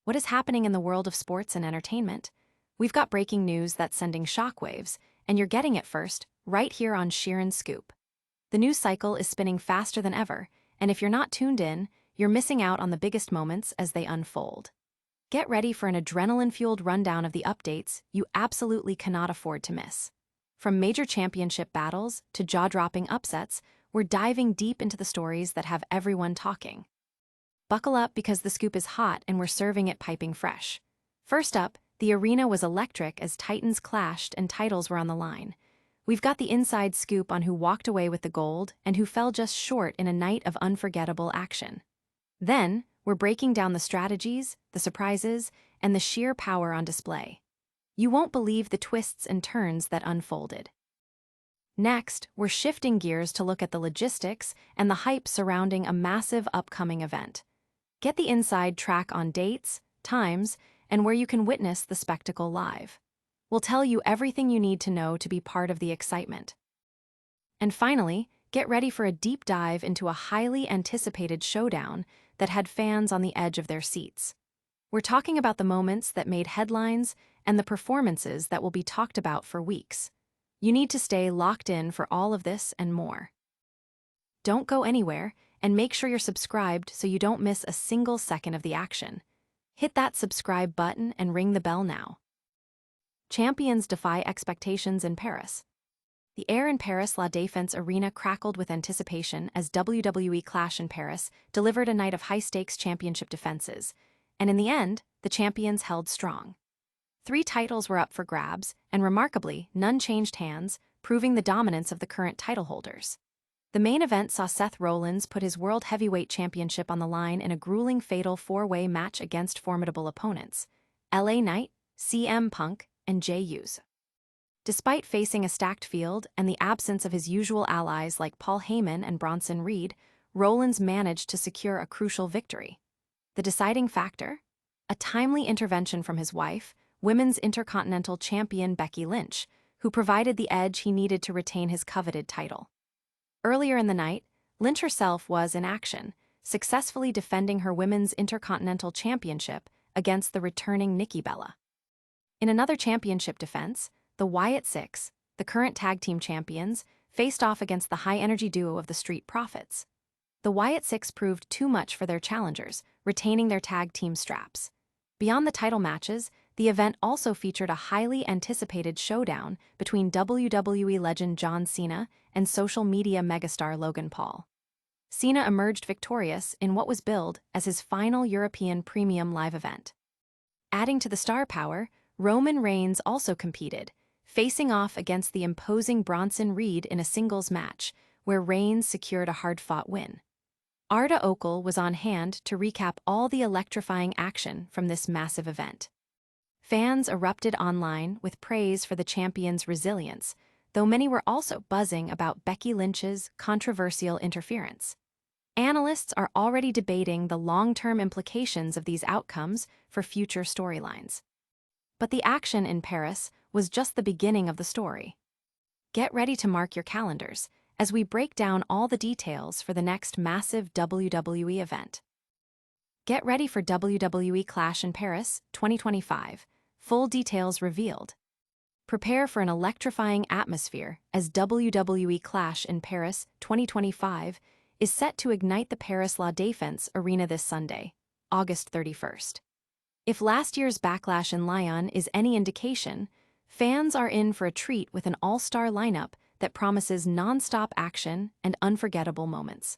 What is happening in the world of sports and entertainment? We've got breaking news that's sending shockwaves, and you're getting it first, right here on Sheeran's Scoop. The news cycle is spinning faster than ever, and if you're not tuned in, you're missing out on the biggest moments as they unfold. Get ready for an adrenaline-fueled rundown of the updates you absolutely cannot afford to miss. From major championship battles to jaw-dropping upsets, we're diving deep into the stories that have everyone talking. Buckle up because the scoop is hot and we're serving it piping fresh. First up, the arena was electric as titans clashed and titles were on the line. We've got the inside scoop on who walked away with the gold and who fell just short in a night of unforgettable action. Then, we're breaking down the strategies, the surprises, and the sheer power on display. You won't believe the twists and turns that unfolded. Next, we're shifting gears to look at the logistics and the hype surrounding a massive upcoming event. Get the inside track on dates, times, and where you can witness the spectacle live. We'll tell you everything you need to know to be part of the excitement. And finally, get ready for a deep dive into a highly anticipated showdown that had fans on the edge of their seats. We're talking about the moments that made headlines and the performances that will be talked about for weeks. You need to stay locked in for all of this and more. Don't go anywhere, and make sure you're subscribed so you don't miss a single second of the action. Hit that subscribe button and ring the bell now. Champions defy expectations in Paris. The air in Paris La Défense Arena crackled with anticipation as WWE Clash in Paris delivered a night of high-stakes championship defenses, and in the end, the champions held strong. 3 titles were up for grabs, and remarkably, none changed hands, proving the dominance of the current title holders. The main event saw Seth Rollins put his World Heavyweight Championship on the line in a grueling fatal 4-way match against formidable opponents, LA Knight, CM Punk, and Jey Uso. Despite facing a stacked field and the absence of his usual allies like Paul Heyman and Bronson Reed, Rollins managed to secure a crucial victory. The deciding factor? A timely intervention from his wife, Women's Intercontinental Champion Becky Lynch, who provided the edge he needed to retain his coveted title. Earlier in the night, Lynch herself was in action, successfully defending her Women's Intercontinental Championship against the returning Nikki Bella. In another championship defense, the Wyatt Sicks, the current tag team champions, faced off against the high-energy duo of the Street Profits. The Wyatt Sicks proved too much for their challengers, retaining their tag team straps. Beyond the title matches, the event also featured a highly anticipated showdown between WWE legend John Cena and social media megastar Logan Paul. Cena emerged victorious in what was billed as his final European premium live event. Adding to the star power, Roman Reigns also competed, facing off against the imposing Bronson Reed in a singles match, where Reigns secured a hard-fought win. Arda Okel was on hand to recap all the electrifying action from this massive event. Fans erupted online with praise for the champion's resilience, though many were also buzzing about Becky Lynch's controversial interference. Analysts are already debating the long-term implications of these outcomes for future storylines. But the action in Paris was just the beginning of the story. Get ready to mark your calendars as we break down all the details for the next massive WWE event. Get ready for WWE Clash in Paris 2025. Full details revealed. Prepare for an electrifying atmosphere as WWE Clash in Paris 2025 is set to ignite the Paris La Défense Arena this Sunday, August 31st. If last year's Backlash in Lyon is any indication, fans are in for a treat with an all-star lineup that promises non-stop action and unforgettable moments.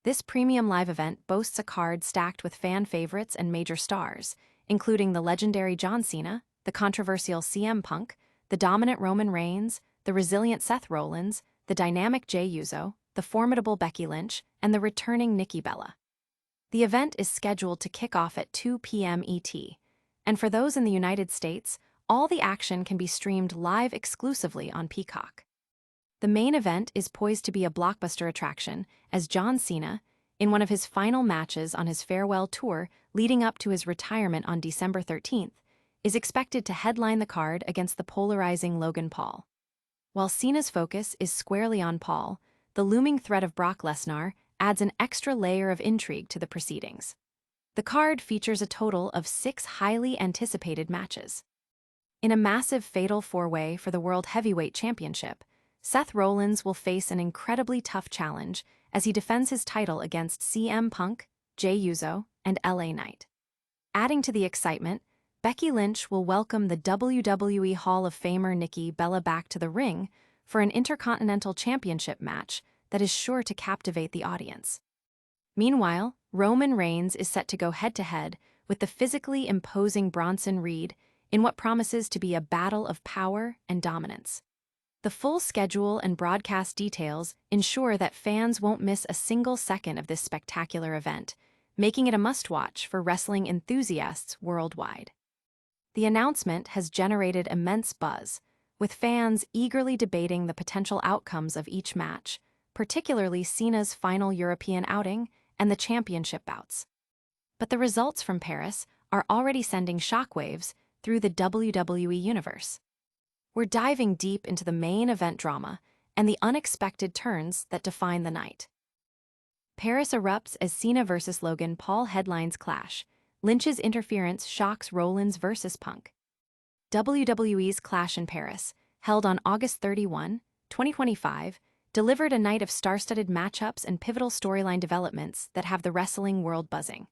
This premium live event boasts a card stacked with fan favorites and major stars, including the legendary John Cena, the controversial CM Punk, the dominant Roman Reigns, the resilient Seth Rollins, the dynamic Jey Uso, the formidable Becky Lynch, and the returning Nikki Bella. The event is scheduled to kick off at 2 p.m. ET, and for those in the United States, all the action can be streamed live exclusively on Peacock. The main event is poised to be a blockbuster attraction as John Cena, in one of his final matches on his farewell tour leading up to his retirement on December 13th, is expected to headline the card against the polarizing Logan Paul. While Cena's focus is squarely on Paul, the looming threat of Brock Lesnar adds an extra layer of intrigue to the proceedings. The card features a total of 6 highly anticipated matches. In a massive fatal four-way for the World Heavyweight Championship, Seth Rollins will face an incredibly tough challenge as he defends his title against CM Punk, Jey Uso, and LA Knight. Adding to the excitement, Becky Lynch will welcome the WWE Hall of Famer Nikki Bella back to the ring for an Intercontinental Championship match that is sure to captivate the audience. Meanwhile, Roman Reigns is set to go head-to-head with the physically imposing Bronson Reed in what promises to be a battle of power and dominance. The full schedule and broadcast details ensure that fans won't miss a single second of this spectacular event, making it a must-watch for wrestling enthusiasts worldwide. The announcement has generated immense buzz, with fans eagerly debating the potential outcomes of each match, particularly Cena's final European outing and the championship bouts. But the results from Paris are already sending shockwaves through the WWE universe. We're diving deep into the main event drama and the unexpected turns that define the night. Paris erupts as Cena vs. Logan Paul headlines Clash. Lynch's interference shocks Rollins vs. Punk. WWE's Clash in Paris, held on August 31, 2025, delivered a night of star-studded matchups and pivotal storyline developments that have the wrestling world buzzing.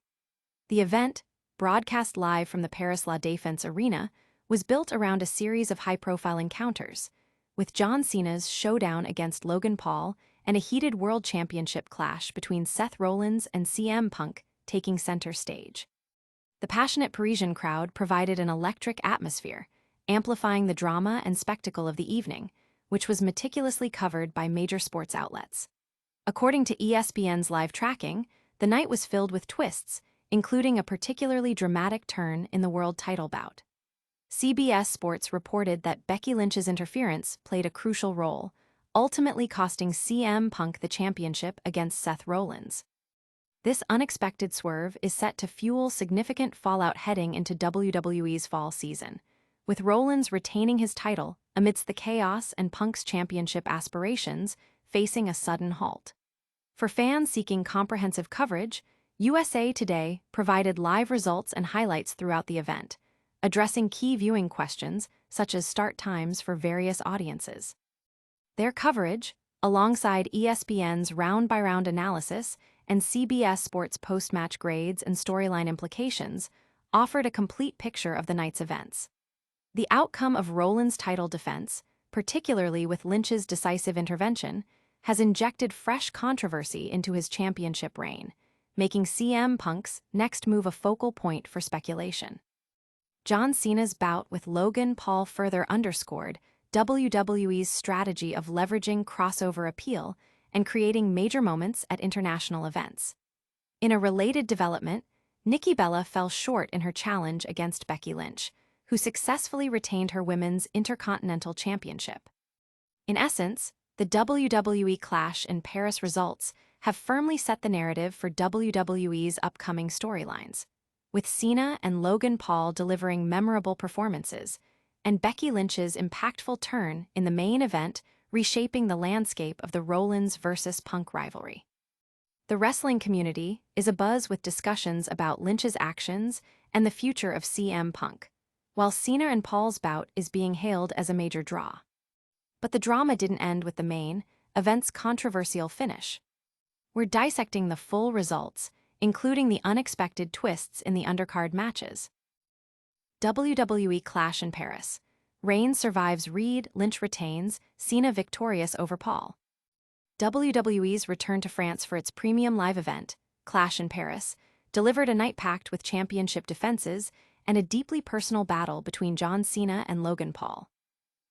The event, broadcast live from the Paris La Défense Arena, was built around a series of high-profile encounters, with John Cena's showdown against Logan Paul and a heated World Championship clash between Seth Rollins and CM Punk taking center stage. The passionate Parisian crowd provided an electric atmosphere, amplifying the drama and spectacle of the evening, which was meticulously covered by major sports outlets. According to ESPN's live tracking, the night was filled with twists, including a particularly dramatic turn in the world title bout. CBS Sports reported that Becky Lynch's interference played a crucial role, ultimately costing CM Punk the championship against Seth Rollins. This unexpected swerve is set to fuel significant fallout heading into WWE's fall season, with Rollins retaining his title amidst the chaos and Punk's championship aspirations facing a sudden halt. For fans seeking comprehensive coverage, USA Today provided live results and highlights throughout the event, addressing key viewing questions such as start times for various audiences. Their coverage, alongside ESPN's round-by-round analysis and CBS Sports post-match grades and storyline implications, offered a complete picture of the night's events. The outcome of Rollins' title defense, particularly with Lynch's decisive intervention, has injected fresh controversy into his championship reign, making CM Punk's next move a focal point for speculation. John Cena's bout with Logan Paul further underscored WWE's strategy of leveraging crossover appeal and creating major moments at international events. In a related development, Nikki Bella fell short in her challenge against Becky Lynch, who successfully retained her Women's Intercontinental Championship. In essence, the WWE Clash in Paris results have firmly set the narrative for WWE's upcoming storylines, with Cena and Logan Paul delivering memorable performances, and Becky Lynch's impactful turn in the main event reshaping the landscape of the Rollins vs. Punk rivalry. The wrestling community is abuzz with discussions about Lynch's actions and the future of CM Punk, while Cena and Paul's bout is being hailed as a major draw. But the drama didn't end with the main event's controversial finish. We're dissecting the full results, including the unexpected twists in the undercard matches. WWE Clash in Paris. Reigns survives Reed, Lynch retains, Cena victorious over Paul. WWE's return to France for its premium live event, Clash in Paris, delivered a night packed with championship defenses and a deeply personal battle between John Cena and Logan Paul.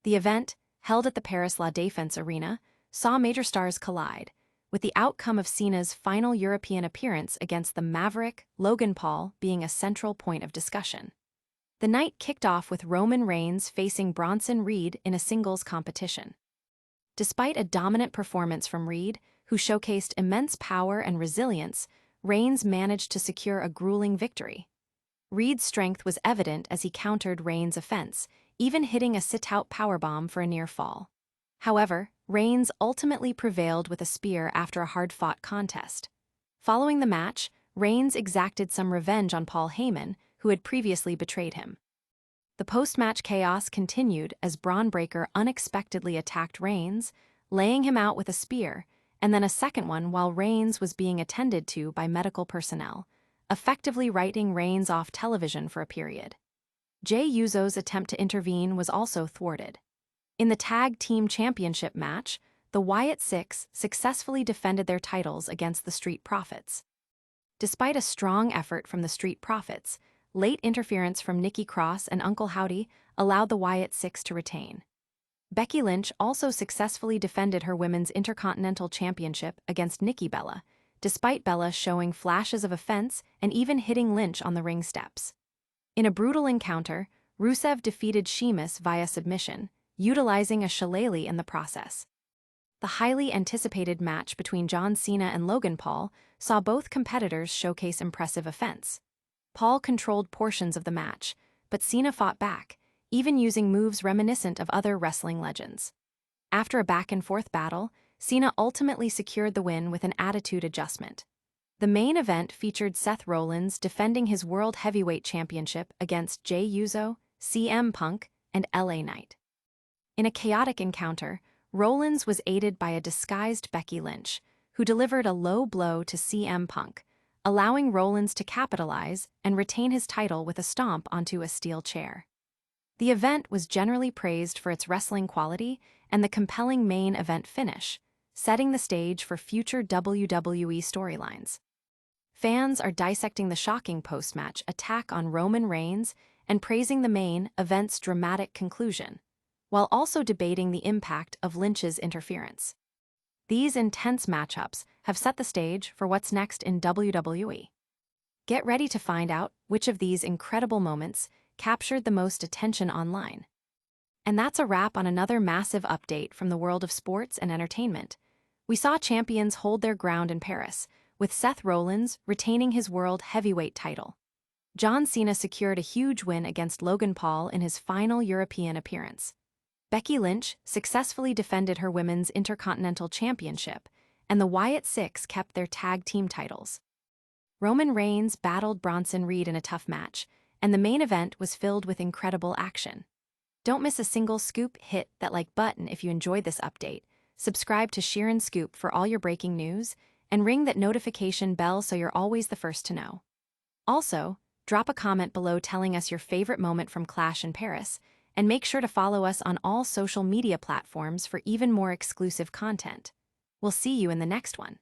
The event, held at the Paris La Défense Arena, saw major stars collide, with the outcome of Cena's final European appearance against the Maverick, Logan Paul, being a central point of discussion. The night kicked off with Roman Reigns facing Bronson Reed in a singles competition. Despite a dominant performance from Reed, who showcased immense power and resilience, Reigns managed to secure a grueling victory. Reed's strength was evident as he countered Reigns' offense, even hitting a sit-out powerbomb for a near fall. However, Reigns ultimately prevailed with a spear after a hard-fought contest. Following the match, Reigns exacted some revenge on Paul Heyman, who had previously betrayed him. The post-match chaos continued as Braun Breaker unexpectedly attacked Reigns, laying him out with a spear, and then a second one while Reigns was being attended to by medical personnel, effectively writing Reigns off television for a period. Jey Uso's attempt to intervene was also thwarted. In the Tag Team Championship match, the Wyatt Sicks successfully defended their titles against the Street Profits. Despite a strong effort from the Street Profits, late interference from Nikki Cross and Uncle Howdy allowed the Wyatt Sicks to retain. Becky Lynch also successfully defended her Women's Intercontinental Championship against Nikki Bella, despite Bella showing flashes of offense and even hitting Lynch on the ring steps. In a brutal encounter, Rusev defeated Sheamus via submission, utilizing a shillelagh in the process. The highly anticipated match between John Cena and Logan Paul saw both competitors showcase impressive offense. Paul controlled portions of the match, but Cena fought back, even using moves reminiscent of other wrestling legends. After a back-and-forth battle, Cena ultimately secured the win with an attitude adjustment. The main event featured Seth Rollins defending his World Heavyweight Championship against Jey Uso, CM Punk, and LA Knight. In a chaotic encounter, Rollins was aided by a disguised Becky Lynch, who delivered a low blow to CM Punk, allowing Rollins to capitalize and retain his title with a stomp onto a steel chair. The event was generally praised for its wrestling quality and the compelling main event finish, setting the stage for future WWE storylines. Fans are dissecting the shocking post-match attack on Roman Reigns and praising the main event's dramatic conclusion, while also debating the impact of Lynch's interference. These intense matchups have set the stage for what's next in WWE. Get ready to find out which of these incredible moments captured the most attention online. And that's a wrap on another massive update from the world of sports and entertainment. We saw champions hold their ground in Paris, with Seth Rollins retaining his World Heavyweight title. John Cena secured a huge win against Logan Paul in his final European appearance. Becky Lynch successfully defended her Women's Intercontinental Championship, and the Wyatt Sicks kept their tag team titles. Roman Reigns battled Bronson Reed in a tough match, and the main event was filled with incredible action. Don't miss a single scoop. Hit that like button if you enjoyed this update, subscribe to Sheeran Scoop for all your breaking news, and ring that notification bell so you're always the first to know. Also, drop a comment below telling us your favorite moment from Clash in Paris, and make sure to follow us on all social media platforms for even more exclusive content. We'll see you in the next one.